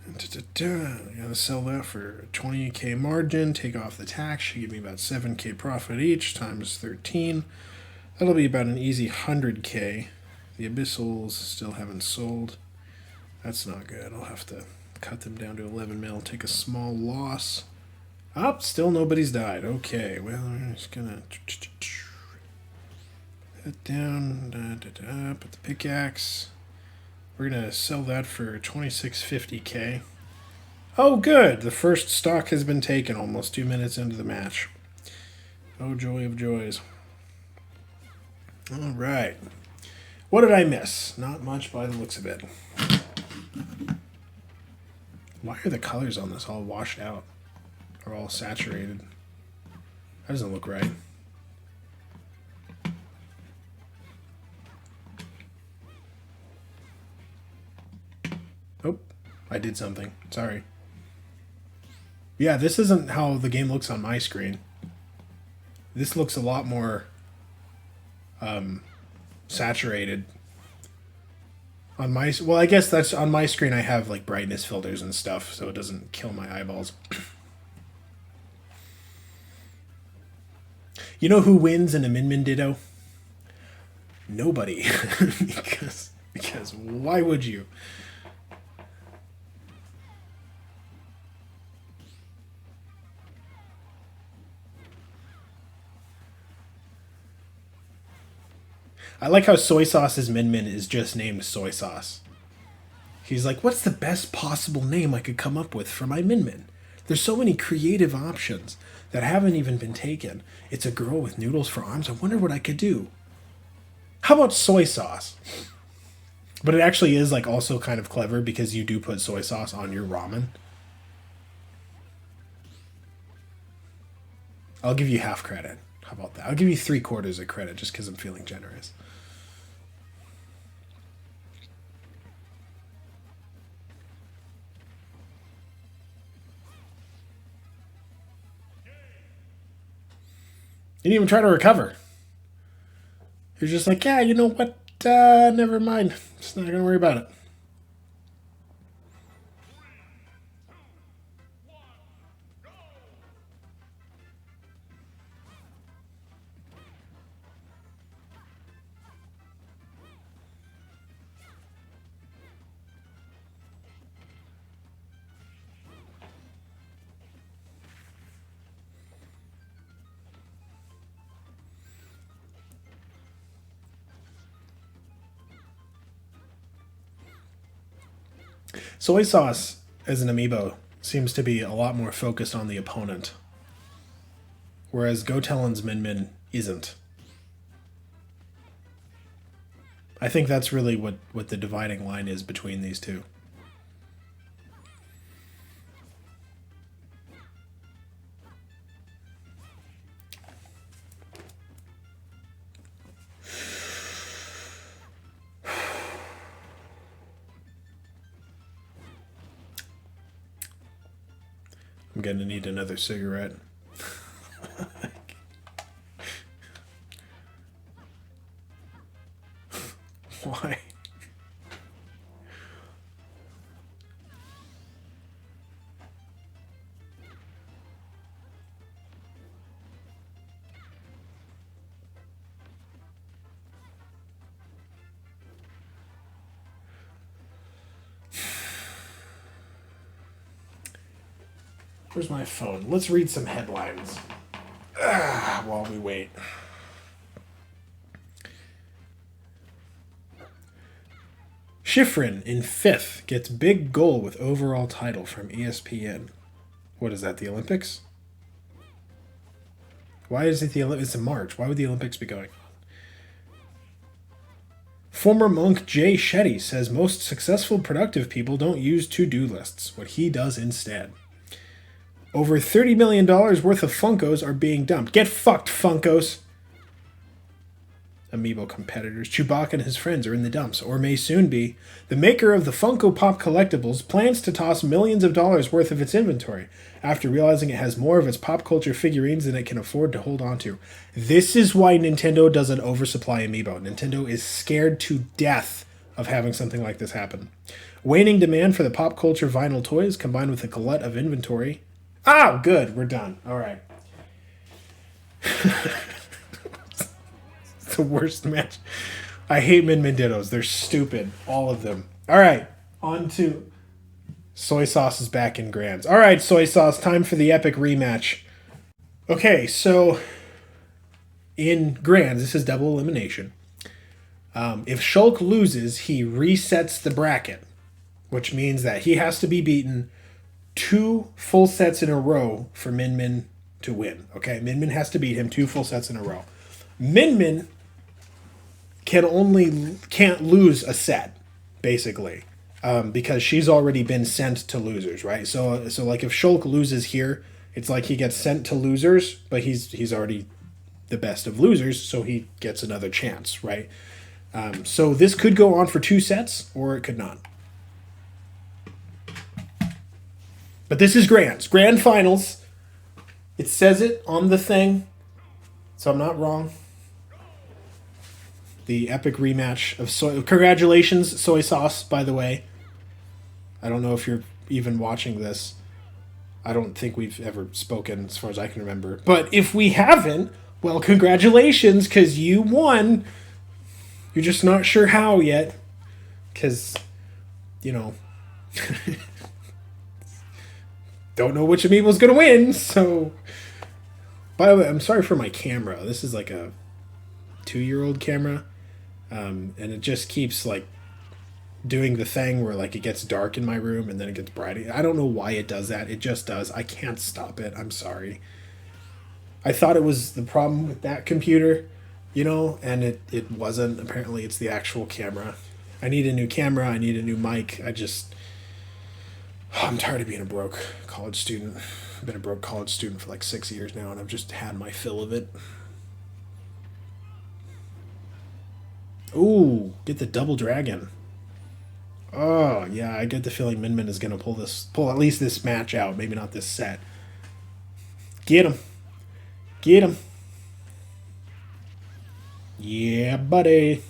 Gotta sell that for 20k margin. Take off the tax. Should give me about 7k profit each times 13. That'll be about an easy 100k. The abyssals still haven't sold. That's not good. I'll have to cut them down to 11 mil. Take a small loss. Still nobody's died. Okay, well, I'm just gonna... That down, put the pickaxe. We're gonna sell that for 2650k. Oh, good! The first stock has been taken almost 2 minutes into the match. Oh, joy of joys. All right. What did I miss? Not much by the looks of it. Why are the colors on this all washed out? Or all saturated? That doesn't look right. Oh, I did something. Sorry. Yeah, this isn't how the game looks on my screen. This looks a lot more saturated. On my... Well, I guess that's... On my screen I have brightness filters and stuff, so it doesn't kill my eyeballs. You know who wins in a Min Min Ditto? Nobody. because why would you? I like how Soy Sauce's Min Min is just named Soy Sauce. He's like, what's the best possible name I could come up with for my Min Min? There's so many creative options that haven't even been taken. It's a girl with noodles for arms. I wonder what I could do. How about soy sauce? But it actually is also kind of clever because you do put soy sauce on your ramen. I'll give you half credit. How about that? I'll give you 3/4 of credit just because I'm feeling generous. You didn't even try to recover. You're just like, yeah, you know what? Never mind. Just not gonna worry about it. Soy sauce as an amiibo seems to be a lot more focused on the opponent, whereas Gotellen's Min Min isn't. I think that's really what the dividing line is between these two. I'm gonna need another cigarette. Why? Where's my phone? Let's read some headlines while we wait. Schifrin in 5th gets big goal with overall title from ESPN. What is that, the Olympics? Why is it the Olympics? It's in March. Why would the Olympics be going on? Former monk Jay Shetty says most successful productive people don't use to-do lists. What he does instead. Over $30 million worth of Funkos are being dumped. Get fucked, Funkos! Amiibo competitors. Chewbacca and his friends are in the dumps, or may soon be. The maker of the Funko Pop collectibles plans to toss millions of dollars worth of its inventory after realizing it has more of its pop culture figurines than it can afford to hold on to. This is why Nintendo doesn't oversupply Amiibo. Nintendo is scared to death of having something like this happen. Waning demand for the pop culture vinyl toys combined with a glut of inventory. Oh, good. We're done. All right. It's the worst match. I hate Min Min Dittos. They're stupid. All of them. All right. On to Soy Sauce is back in Grands. All right, Soy Sauce. Time for the epic rematch. Okay, so in Grands, this is double elimination. If Shulk loses, he resets the bracket, which means that he has to be beaten 2 full sets in a row for Min Min to win. Okay, Min Min has to beat him 2 full sets in a row. Min Min can't lose a set, basically, because she's already been sent to losers, right? So like if Shulk loses here, it's like he gets sent to losers, but he's already the best of losers, so he gets another chance, right? So this could go on for 2 sets, or it could not. But this is Grands. Grand Finals. It says it on the thing, so I'm not wrong. The epic rematch of Soy... Congratulations, Soy Sauce, by the way. I don't know if you're even watching this. I don't think we've ever spoken, as far as I can remember. But if we haven't, well, congratulations, because you won. You're just not sure how yet. Because, you know... don't know which Amiibo's going to win, so... By the way, I'm sorry for my camera. This is like a 2-year-old camera. And it just keeps, like, doing the thing where, like, it gets dark in my room and then it gets bright. I don't know why it does that. It just does. I can't stop it. I'm sorry. I thought it was the problem with that computer, you know, and it wasn't. Apparently, it's the actual camera. I need a new camera. I need a new mic. I'm tired of being a broke college student. I've been a broke college student for like 6 years now, and I've just had my fill of it. Ooh, get the double dragon. Oh, yeah, I get the feeling Min Min is going to pull at least this match out. Maybe not this set. Get him. Get him. Yeah, buddy.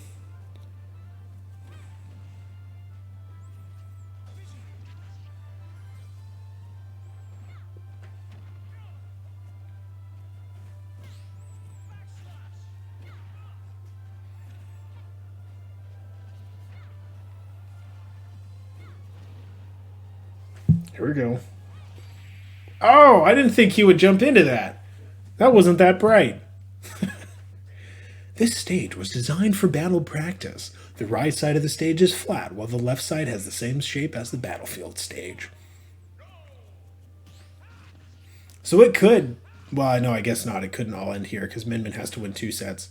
Here we go. Oh, I didn't think he would jump into that. That wasn't that bright. This stage was designed for battle practice. The right side of the stage is flat, while the left side has the same shape as the battlefield stage. So it could... Well, no, I guess not. It couldn't all end here, because Min Min has to win 2 sets.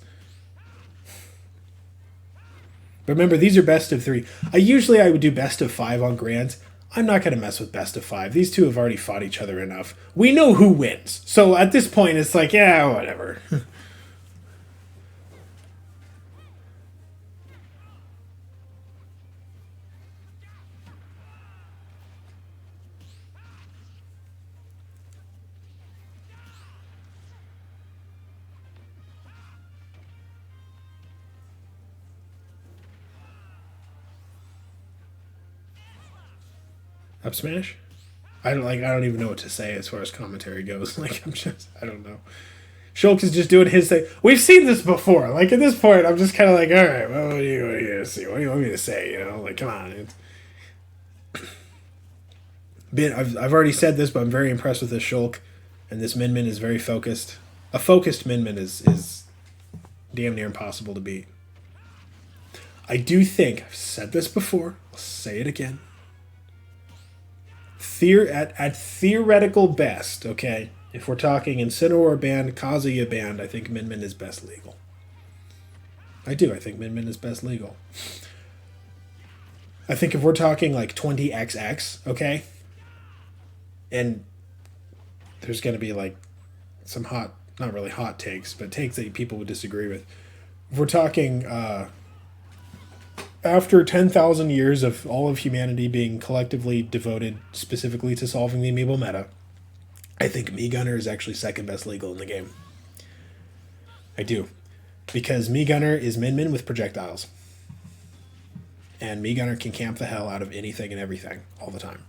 But remember, these are best of 3. I would do best of 5 on Grands. I'm not going to mess with best of 5. These two have already fought each other enough. We know who wins. So at this point, it's like, yeah, whatever. Up smash? I don't even know what to say as far as commentary goes. I don't know. Shulk is just doing his thing. We've seen this before. Like at this point, I'm just kind of like, all right, well, what do you want to see? What do you want me to say? You know, like, come on. I've already said this, but I'm very impressed with this Shulk, and this Min Min is very focused. A focused Min Min is damn near impossible to beat. I do think I've said this before. I'll say it again. At theoretical best, okay, if we're talking Incineroar banned, Kazuya banned, I think Min Min is best legal. I do. I think Min Min is best legal. I think if we're talking like 20XX, okay, and there's going to be like some not really hot takes, but takes that people would disagree with. If we're talking after 10,000 years of all of humanity being collectively devoted specifically to solving the Amiibo meta, I think Mii Gunner is actually second best legal in the game. I do. Because Mii Gunner is Min Min with projectiles. And Mii Gunner can camp the hell out of anything and everything all the time.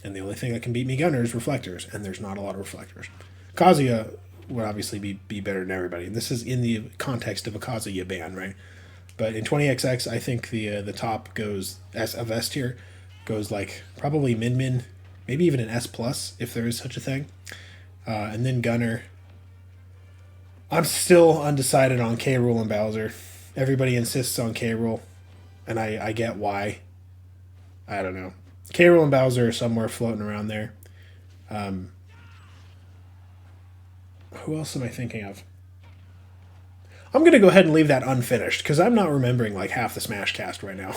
And the only thing that can beat Mii Gunner is reflectors, and there's not a lot of reflectors. Kazuya would obviously be better than everybody. And this is in the context of a Kazuya ban, right? But in 20XX, I think the top goes S tier goes like probably Min Min, maybe even an S plus if there is such a thing, and then Gunner. I'm still undecided on K. Rool and Bowser. Everybody insists on K. Rool, and I get why. I don't know. K. Rool and Bowser are somewhere floating around there. Who else am I thinking of? I'm going to go ahead and leave that unfinished, because I'm not remembering like half the Smash cast right now.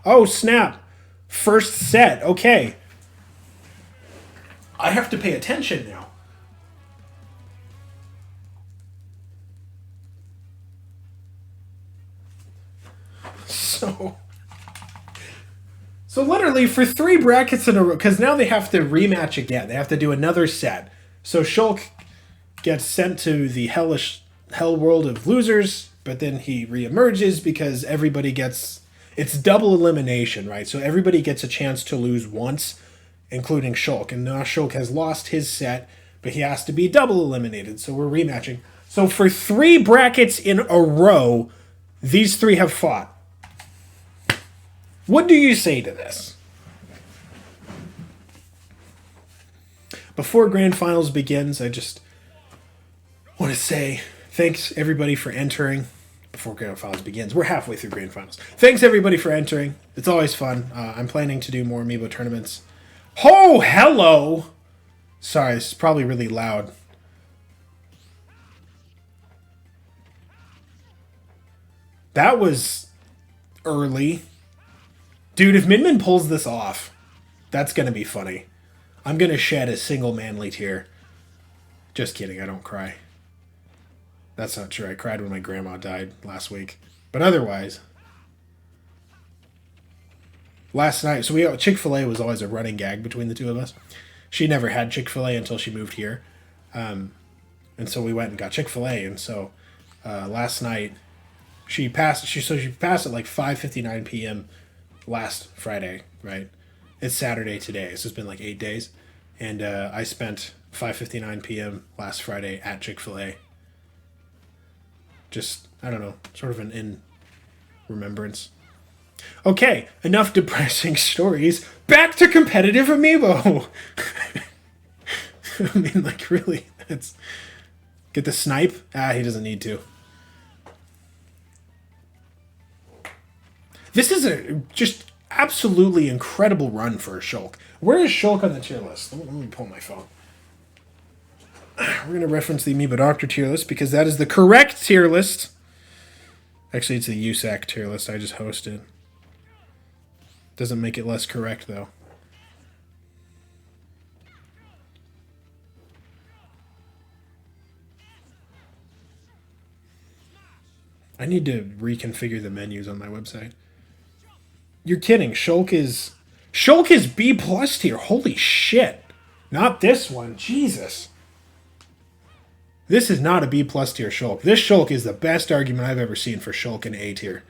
Oh, snap. First set. Okay. I have to pay attention now. So literally for 3 brackets in a row, because now they have to rematch again. They have to do another set. So Shulk gets sent to the hell world of losers, but then he reemerges because everybody gets... It's double elimination, right? So everybody gets a chance to lose once, including Shulk. And now Shulk has lost his set, but he has to be double eliminated. So we're rematching. So for 3 brackets in a row, these 3 have fought. What do you say to this? Before Grand Finals begins, I just want to say thanks everybody for entering. Before Grand Finals begins, we're halfway through Grand Finals. Thanks everybody for entering. It's always fun. I'm planning to do more Amiibo tournaments. Oh, hello! Sorry, it's probably really loud. That was early. Dude, if Min Min pulls this off, that's going to be funny. I'm going to shed a single manly tear. Just kidding, I don't cry. That's not true. I cried when my grandma died last week. But otherwise, last night, so Chick-fil-A was always a running gag between the two of us. She never had Chick-fil-A until she moved here. And so we went and got Chick-fil-A. And so last night, she passed at like 5:59 p.m. last Friday, right? It's Saturday today, so it's been like 8 days. And I spent 5:59 p.m. last Friday at Chick-fil-A. Just, I don't know, sort of in remembrance. Okay, enough depressing stories. Back to competitive Amiibo. I mean, like, really, get the snipe. He doesn't need to. This is a just absolutely incredible run for a Shulk. Where is Shulk on the tier list? Let me pull my phone. We're going to reference the Amiibo Doctor tier list because that is the correct tier list. Actually, it's the USAC tier list I just hosted. Doesn't make it less correct, though. I need to reconfigure the menus on my website. You're kidding. Shulk is B plus tier. Holy shit. Not this one. Jesus. This is not a B plus tier Shulk. This Shulk is the best argument I've ever seen for Shulk in A tier.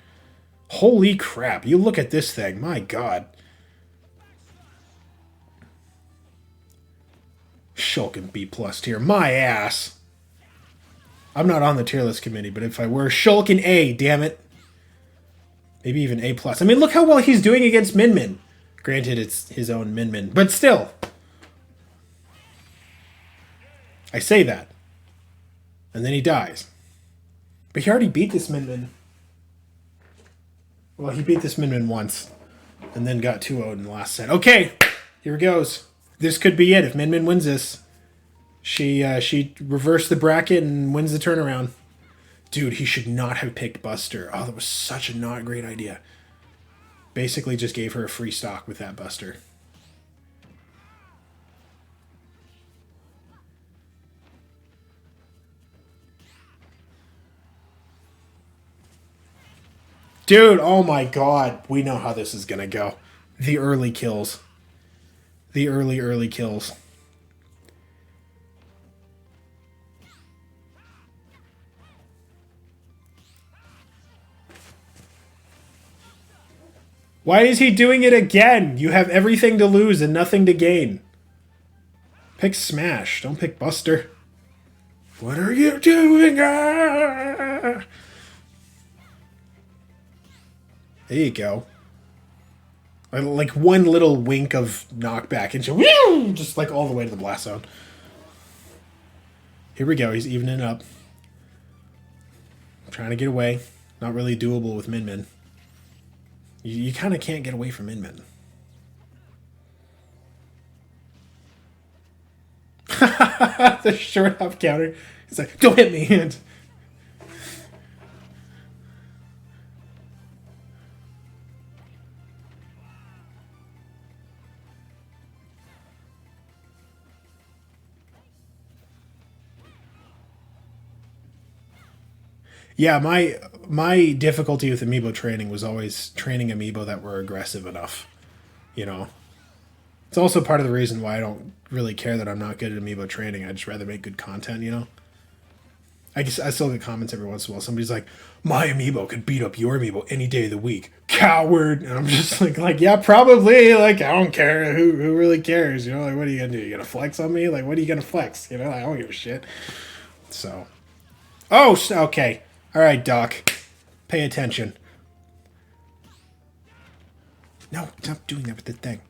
Holy crap. You look at this thing. My god. Shulk in B plus tier. My ass. I'm not on the tier list committee, but if I were, Shulk in A, damn it. Maybe even A plus. I mean, look how well he's doing against Min Min. Granted, it's his own Min Min, but still. I say that. And then he dies. But he already beat this Min Min. Well, he beat this Min Min once. And then got 2-0'd in the last set. Okay, here it goes. This could be it. If Min Min wins this, she reversed the bracket and wins the turnaround. Dude, he should not have picked Buster. Oh, that was such a not great idea. Basically just gave her a free stock with that Buster. Dude, oh my god. We know how this is going to go. The early kills. The early kills. Why is he doing it again? You have everything to lose and nothing to gain. Pick Smash. Don't pick Buster. What are you doing? Ah! There you go. Like one little wink of knockback and just like all the way to the blast zone. Here we go. He's evening up. Trying to get away. Not really doable with Min Min. You kind of can't get away from Min Min. The short up counter. It's like, don't hit me. And yeah, my difficulty with Amiibo training was always training Amiibo that were aggressive enough. You know? It's also part of the reason why I don't really care that I'm not good at Amiibo training. I'd just rather make good content, you know? I guess I still get comments every once in a while. Somebody's like, my Amiibo could beat up your Amiibo any day of the week. Coward! And I'm just like, yeah, probably. Like, I don't care. Who really cares? You know, like, what are you gonna do? You gonna flex on me? Like, what are you gonna flex? You know, I don't give a shit. So. Oh, okay. All right, Doc. Pay attention. No, stop doing that with the thing.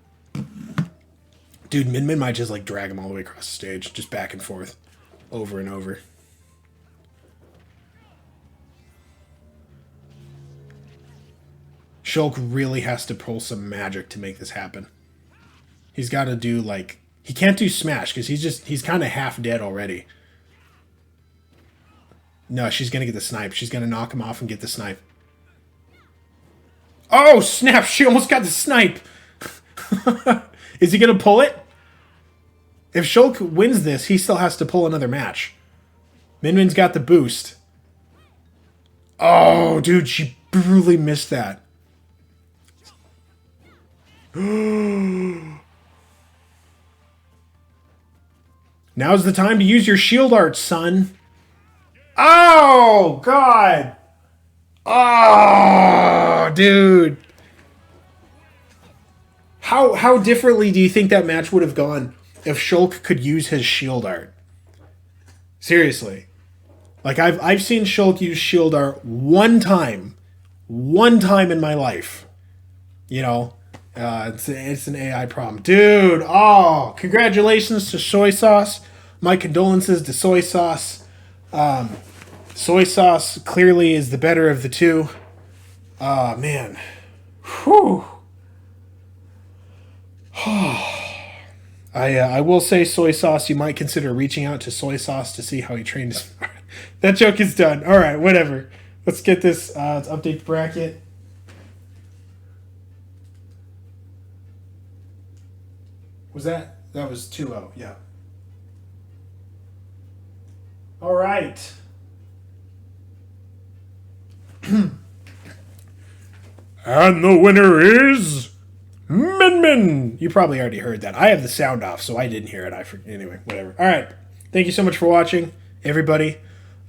Dude, Min Min might just like drag him all the way across the stage. Just back and forth. Over and over. Shulk really has to pull some magic to make this happen. He's got to do like... He can't do Smash because he's kind of half dead already. No, she's going to get the snipe. She's going to knock him off and get the snipe. Oh, snap! She almost got the snipe! Is he going to pull it? If Shulk wins this, he still has to pull another match. Min Min's got the boost. Oh, dude, she brutally missed that. Now's the time to use your shield art, son. Oh, God. Oh, dude. How differently do you think that match would have gone if Shulk could use his shield art? Seriously. Like I've seen Shulk use shield art one time in my life. You know, it's an AI problem, dude. Oh, congratulations to Soy Sauce. My condolences to Soy Sauce. Soy Sauce clearly is the better of the two. Oh man, whew. I will say, Soy Sauce, you might consider reaching out to Soy Sauce to see how he trained his. That joke is done. All right, whatever. Let's get this. Let's update the bracket. Was that? That was 2-0. Yeah. All right. And the winner is Min Min. You probably already heard that. I have the sound off, so I didn't hear it. Anyway, whatever. All right. Thank you so much for watching, everybody.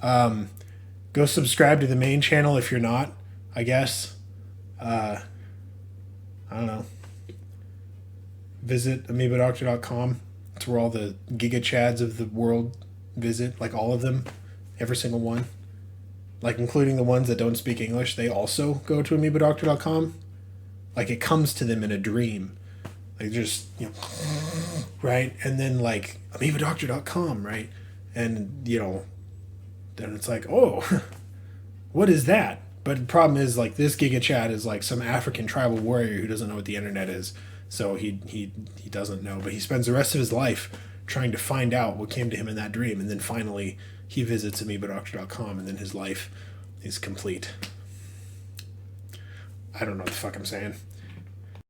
Go subscribe to the main channel if you're not, I guess. I don't know. Visit Amiibodoctor.com. It's where all the Giga Chads of the world visit, like all of them, every single one. Like including the ones that don't speak English, they also go to Amiibodoctor.com. Like it comes to them in a dream. Like just, you know, right? And then like Amiibodoctor.com, right? And, you know, then it's like, oh, what is that? But the problem is, like, this Giga Chad is like some African tribal warrior who doesn't know what the internet is. So he doesn't know. But he spends the rest of his life trying to find out what came to him in that dream. And then finally he visits Amiibodoctor.com and then his life is complete. I don't know what the fuck I'm saying.